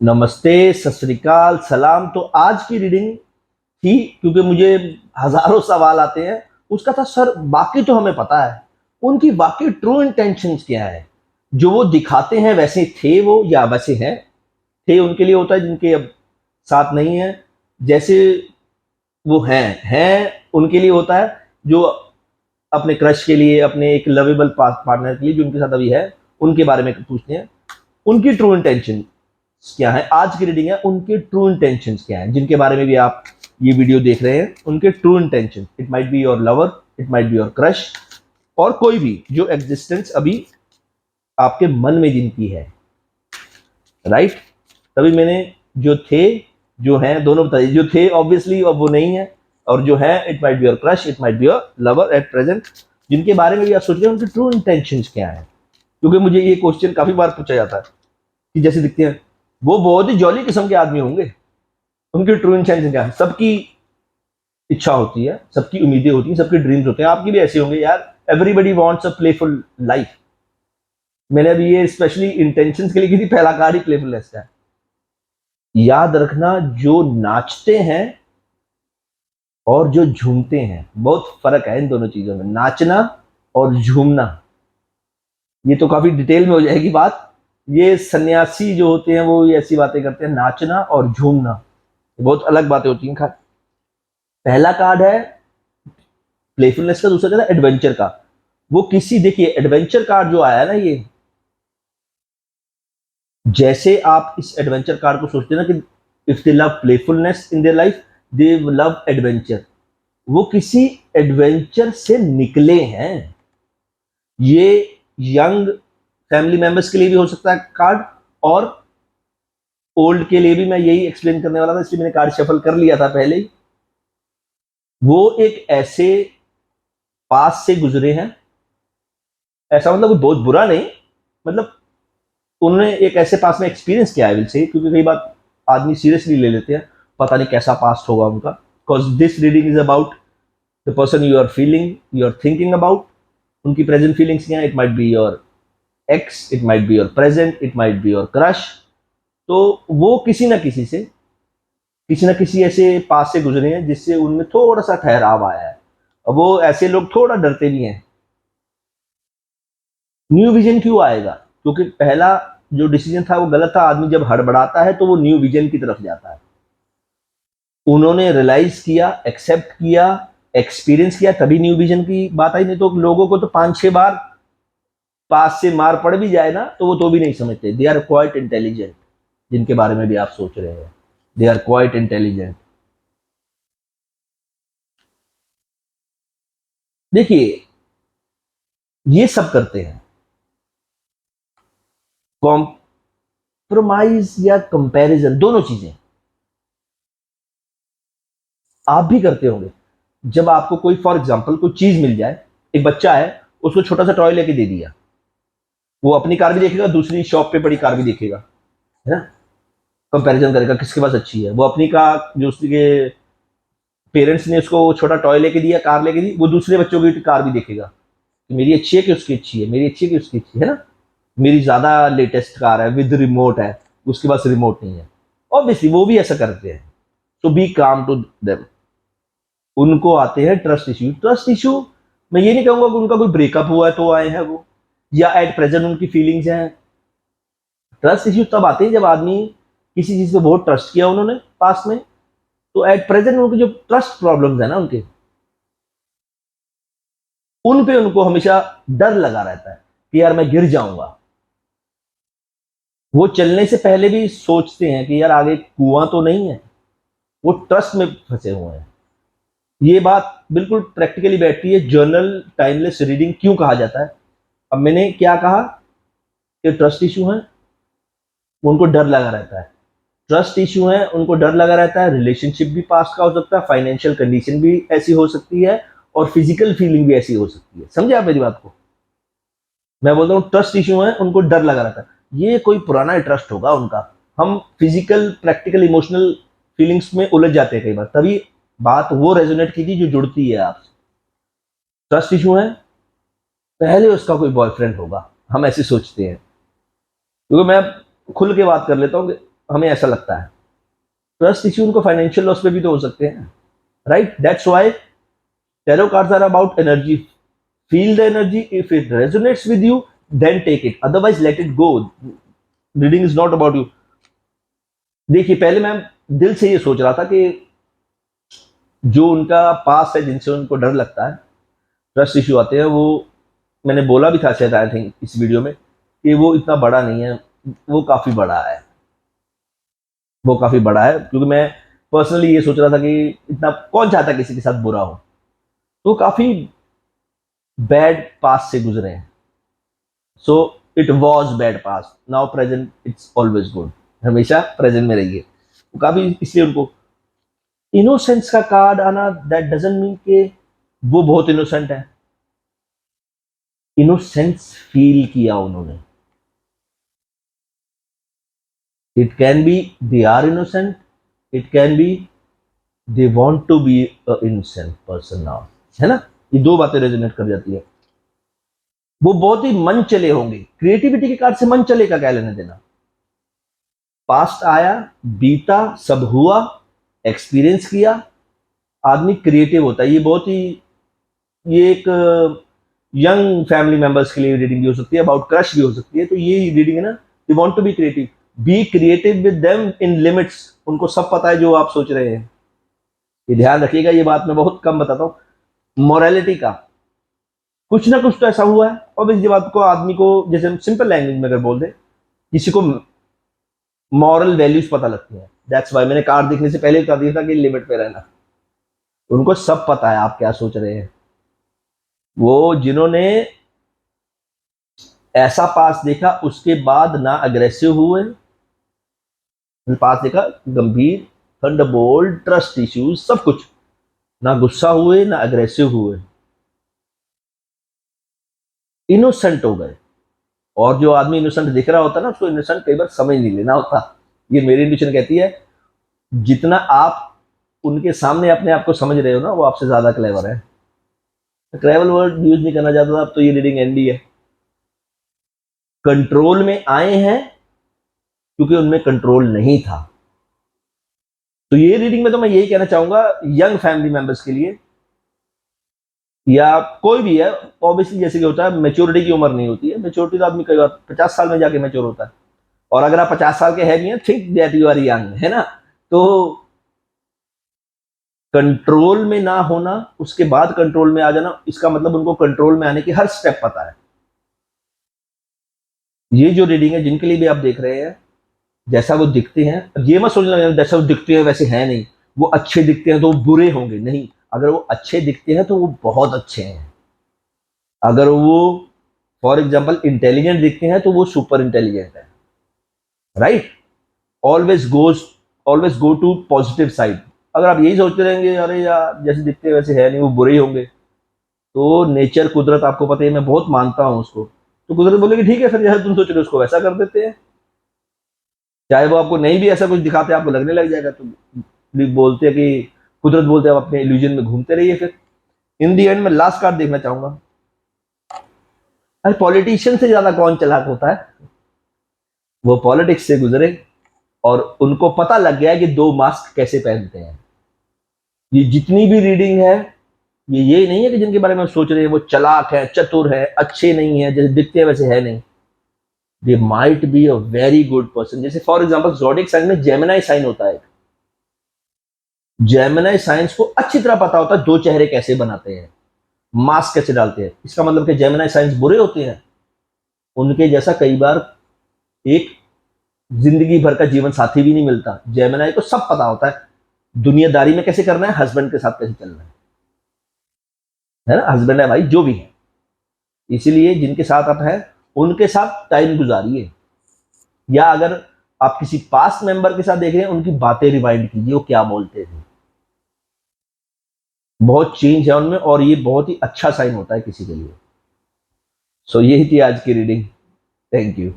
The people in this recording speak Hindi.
नमस्ते, सत श्री अकाल, सलाम। तो आज की रीडिंग थी, क्योंकि मुझे हजारों सवाल आते हैं, उसका था सर बाकी तो हमें पता है, उनकी बाकी ट्रू इंटेंशंस क्या है। जो वो दिखाते हैं वैसे थे वो या वैसे हैं। थे उनके लिए होता है जिनके अब साथ नहीं है, जैसे वो हैं उनके लिए होता है जो अपने क्रश के लिए, अपने एक लवेबल पार्टनर के लिए जो उनके साथ अभी है, उनके बारे में पूछते हैं उनकी ट्रू इंटेंशन क्या है। आज की रीडिंग है उनके ट्रू इंटेंशंस क्या है, जिनके बारे में भी आप ये वीडियो देख रहे हैं। उनके true intention, it might be your lover, it might be your crush, और कोई भी जो एग्जिस्टेंस अभी आपके मन में जिनकी है, राइट। तभी मैंने जो थे, जो हैं, दोनों बताइए। जो थे ऑब्वियसली अब वो नहीं है, और जो है it might be your crush, it might be your lover at present, जिनके बारे में भी आप सोच रहे हैं उनके ट्रू इंटेंशंस क्या है। क्योंकि मुझे ये क्वेश्चन काफी बार पूछा जाता है कि जैसे दिखते हैं वो बहुत ही जॉली किस्म के आदमी होंगे, उनकी ट्रू इंटेंशन क्या है। सबकी इच्छा होती है, सबकी उम्मीदें होती हैं, सबके ड्रीम्स होते हैं, आपकी भी ऐसे होंगे यार। Everybody wants a playful life. मैंने अभी ये स्पेशली इंटेंशंस के लिए की थी, पहला कार्ड ही प्लेफुलनेस का है। याद रखना, जो नाचते हैं और जो झूमते हैं, बहुत फर्क है इन दोनों चीजों में, नाचना और झूमना। ये तो काफी डिटेल में हो जाएगी बात। ये सन्यासी जो होते हैं वो ये ऐसी बातें करते हैं, नाचना और झूमना बहुत अलग बातें होती हैं। पहला कार्ड है प्लेफुलनेस का, दूसरा कार्ड है एडवेंचर का। वो किसी, देखिए एडवेंचर कार्ड जो आया है ना, ये जैसे आप इस एडवेंचर कार्ड को सोचते हैं ना कि if they love playfulness in their life, they love adventure. वो किसी एडवेंचर से निकले हैं। ये यंग फैमिली मेंबर्स के लिए भी हो सकता है कार्ड, और ओल्ड के लिए भी। मैं यही एक्सप्लेन करने वाला था, इसलिए मैंने कार्ड शफल कर लिया था पहले ही। वो एक ऐसे पास से गुजरे हैं, ऐसा मतलब कोई बहुत बुरा नहीं, मतलब उन्होंने एक ऐसे पास में एक्सपीरियंस किया है, विल से, क्योंकि कई बार आदमी सीरियसली ले लेते हैं, पता नहीं कैसा पास्ट होगा उनका। Because this reading is about the person you are feeling, you are thinking about. उनकी प्रेजेंट फीलिंग्स क्या है। It might be your ex, it might be your present, it might be your crush. तो वो किसी ना किसी ऐसे पास से गुजरे हैं जिससे उनमें थोड़ा सा ठहराव आया है। अब वो ऐसे लोग थोड़ा डरते भी हैं। न्यू विजन क्यों आएगा? क्योंकि पहला जो डिसीजन था वो गलत था। आदमी जब हड़बड़ाता है तो वो न्यू विजन की तरफ जाता है। उन्होंने रियलाइज किया, एक्सेप्ट किया, एक्सपीरियंस किया, तभी न्यू विजन की बात आई। नहीं तो लोगों को तो 5-6 बार पास से मार पड़ भी जाए ना तो वो तो भी नहीं समझते। दे आर क्वाइट इंटेलिजेंट, जिनके बारे में भी आप सोच रहे हैं, दे आर क्वाइट इंटेलिजेंट। देखिए ये सब करते हैं, कॉम्प्रोमाइज या कंपैरिजन, दोनों चीजें आप भी करते होंगे। जब आपको कोई, फॉर एग्जांपल, कोई चीज मिल जाए, एक बच्चा है, उसको छोटा सा टॉय लेके दे दिया, वो अपनी कार भी देखेगा, दूसरी शॉप पे पड़ी कार भी देखेगा, है ना। कंपैरिजन करेगा किसके पास अच्छी है। वो अपनी कार, जो उसके पेरेंट्स ने उसको छोटा टॉय लेके दिया, कार लेके दी, वो दूसरे बच्चों की कार भी देखेगा कि मेरी अच्छी है कि उसकी अच्छी है, मेरी अच्छी है कि उसकी अच्छी है ना। मेरी ज्यादा लेटेस्ट कार है विद रिमोट है, उसके पास रिमोट नहीं है। ऑब्वियसली वो भी ऐसा करते हैं। तो बी काम टू देम। उनको आते हैं ट्रस्ट इश्यू। ट्रस्ट इश्यू, मैं ये नहीं कहूंगा कि उनका कोई ब्रेकअप हुआ है तो आए हैं वो, या एट प्रेजेंट उनकी फीलिंग्स हैं। ट्रस्ट इश्यू तब आते हैं जब आदमी किसी चीज पे बहुत ट्रस्ट किया उन्होंने पास में, तो एट प्रेजेंट उनकी जो ट्रस्ट प्रॉब्लम्स है ना उनके, उन पे उनको हमेशा डर लगा रहता है कि यार मैं गिर जाऊंगा। वो चलने से पहले भी सोचते हैं कि यार आगे कुआं तो नहीं है। वो ट्रस्ट में फंसे हुए हैं। ये बात बिल्कुल प्रैक्टिकली बैठती है। जर्नल टाइमलेस रीडिंग क्यों कहा जाता है? अब मैंने क्या कहा कि ट्रस्ट इशू है, उनको डर लगा रहता है। ट्रस्ट इशू है, उनको डर लगा रहता है। रिलेशनशिप भी पास्ट का हो सकता है, फाइनेंशियल कंडीशन भी ऐसी हो सकती है, और फिजिकल फीलिंग भी ऐसी हो सकती है। समझे आप मेरी बात को? मैं बोलता हूँ ट्रस्ट इशू है, उनको डर लगा रहता है। ये कोई पुराना ट्रस्ट होगा उनका। हम फिजिकल, प्रैक्टिकल, इमोशनल फीलिंग्स में उलझ जाते हैं कई बार, तभी बात वो रेजोनेट की थी जो जुड़ती है आपसे। ट्रस्ट इशू है, पहले उसका कोई बॉयफ्रेंड होगा, हम ऐसे सोचते हैं। क्योंकि मैं खुल के बात कर लेता हूँ, हमें ऐसा लगता है। ट्रस्ट इश्यू उनको फाइनेंशियल लॉस पे भी तो हो सकते हैं, right? That's why tarot cards are about energy. Feel the energy, if it resonates with you then take it, otherwise let it go. Reading is not about you. देखिए, पहले मैं दिल से ये सोच रहा था कि जो उनका पास है, जिनसे उनको डर लगता है, ट्रस्ट इश्यू आते हैं, वो मैंने बोला भी था शायद आई थिंक इस वीडियो में कि वो इतना बड़ा नहीं है, वो काफी बड़ा है। वो काफी बड़ा है, क्योंकि मैं पर्सनली ये सोच रहा था कि इतना कौन चाहता है किसी के साथ बुरा हो। तो काफी बैड पास से गुजरे हैं। So it was bad pass, now present it's always good. हमेशा प्रेजेंट में रहिए। वो काफी, इसलिए उनको इनोसेंस का कार्ड आना, दैट डजंट मीन कि वो बहुत इनोसेंट है। इनोसेंस फील किया उन्होंने। It can be they are innocent, it can be they want to be a innocent person now, है ना? ये दो बातें रेजोनेट कर जाती है। वो बहुत ही मन चले होंगे। क्रिएटिविटी के कार्ड से मन चले का क्या लेना देना? पास्ट आया, बीता, सब हुआ, एक्सपीरियंस किया, आदमी क्रिएटिव होता है। ये बहुत ही, ये एक यंग फैमिली मेंबर्स के लिए रीडिंग भी हो सकती है, अबाउट क्रश भी हो सकती है। तो ये रीडिंग है ना, they want to be creative with them in limits. उनको सब पता है जो आप सोच रहे हैं। ये ध्यान रखिएगा, ये बात मैं बहुत कम बताता हूँ। मोरालिटी का कुछ ना कुछ तो ऐसा हुआ है, और इस बात को आदमी को, जैसे हम सिंपल लैंग्वेज में अगर बोल दें, किसी को मॉरल वैल्यूज पता लगती है। दैट्स वाई मैंने कार्ड देखने से पहले बता दिया था कि लिमिट पे रहना। उनको सब पता है आप क्या सोच रहे हैं। वो जिन्होंने ऐसा पास देखा, उसके बाद ना अग्रेसिव हुए, पास देखा गंभीर, थंडरबोल्ट, ट्रस्ट इश्यूज, सब कुछ, ना गुस्सा हुए ना अग्रेसिव हुए, इनोसेंट हो गए। और जो आदमी इनोसेंट दिख रहा होता है ना, उसको इनोसेंट कई बार समझ नहीं लेना होता। ये मेरी इंट्यूशन कहती है, जितना आप उनके सामने अपने आप को समझ रहे हो ना, वो आपसे ज्यादा क्लेवर है। क्लेवर वर्ड यूज नहीं करना चाहता था, अब तो ये रीडिंग एंडी है। कंट्रोल में आए हैं क्योंकि उनमें कंट्रोल नहीं था। तो ये रीडिंग में तो मैं यही कहना चाहूंगा यंग फैमिली मेंबर्स के लिए, या कोई भी है। ऑब्वियसली जैसे कि होता है, मेच्योरिटी की उम्र नहीं होती है। मेच्योरिटी तो आदमी कई बार 50 साल में जाके मेच्योर होता है। और अगर आप 50 साल के है भी हैं, think that you are young, है ना? तो कंट्रोल में ना होना, उसके बाद कंट्रोल में आ जाना, इसका मतलब उनको कंट्रोल में आने की हर स्टेप पता है। ये जो रीडिंग है, जिनके लिए भी आप देख रहे हैं, जैसा वो दिखते हैं, ये मत सोचना जैसा वो दिखते हैं वैसे है नहीं। वो अच्छे दिखते हैं तो वो बुरे होंगे, नहीं। अगर वो अच्छे दिखते हैं तो वो बहुत अच्छे हैं। अगर वो फॉर एग्जाम्पल इंटेलिजेंट दिखते हैं तो वो सुपर इंटेलिजेंट है, right? Always goes always go to positive side. अगर आप यही सोचते रहेंगे, अरे यार जैसे दिखते हैं वैसे है नहीं, वो बुरे ही होंगे, तो नेचर, कुदरत, आपको पता है मैं बहुत मानता हूँ उसको। तो कुदरत बोलेगी ठीक है, फिर जैसा तुम सोच रहे हो उसको वैसा कर देते हैं। चाहे वो आपको नहीं भी ऐसा कुछ दिखाते, आपको लगने लग जाएगा। तो बोलते हैं कि कुदरत बोलते हैं आप अपने इल्यूजन में घूमते रहिए। फिर इन दी एंड में लास्ट कार्ड देखना चाहूंगा। अरे पॉलिटिशियन से ज्यादा कौन चालाक होता है? वो पॉलिटिक्स से गुजरे और उनको पता लग गया है कि दो मास्क कैसे पहनते हैं। ये जितनी भी रीडिंग है, ये नहीं है कि जिनके बारे में सोच रहे हैं वो चालाक है, चतुर है, अच्छे नहीं है, जैसे दिखते हैं वैसे है नहीं। They might be a very good person. जैसे फॉर एग्जाम्पल ज़ोडिएक साइन में जेमिनी साइन होता है। जेमिनी साइंस को अच्छी तरह पता होता है दो चेहरे कैसे बनाते हैं, मास्क कैसे डालते हैं। इसका मतलब कि जेमिनी साइंस बुरे होते हैं? उनके जैसा कई बार एक जिंदगी भर का जीवन साथी भी नहीं मिलता। जेमिनी को सब पता होता है दुनियादारी में कैसे करना है, हस्बैंड के साथ कैसे चलना है ना? हस्बैंड है भाई, जो भी है। इसीलिए जिनके साथ आप हैं उनके साथ टाइम गुजारिए, या अगर आप किसी पास्ट मेंबर के साथ देख रहे हैं, उनकी बातें रिवाइंड कीजिए, वो क्या बोलते थे। बहुत चेंज है उनमें, और ये बहुत ही अच्छा साइन होता है किसी के लिए। सो यही थी आज की रीडिंग। Thank you.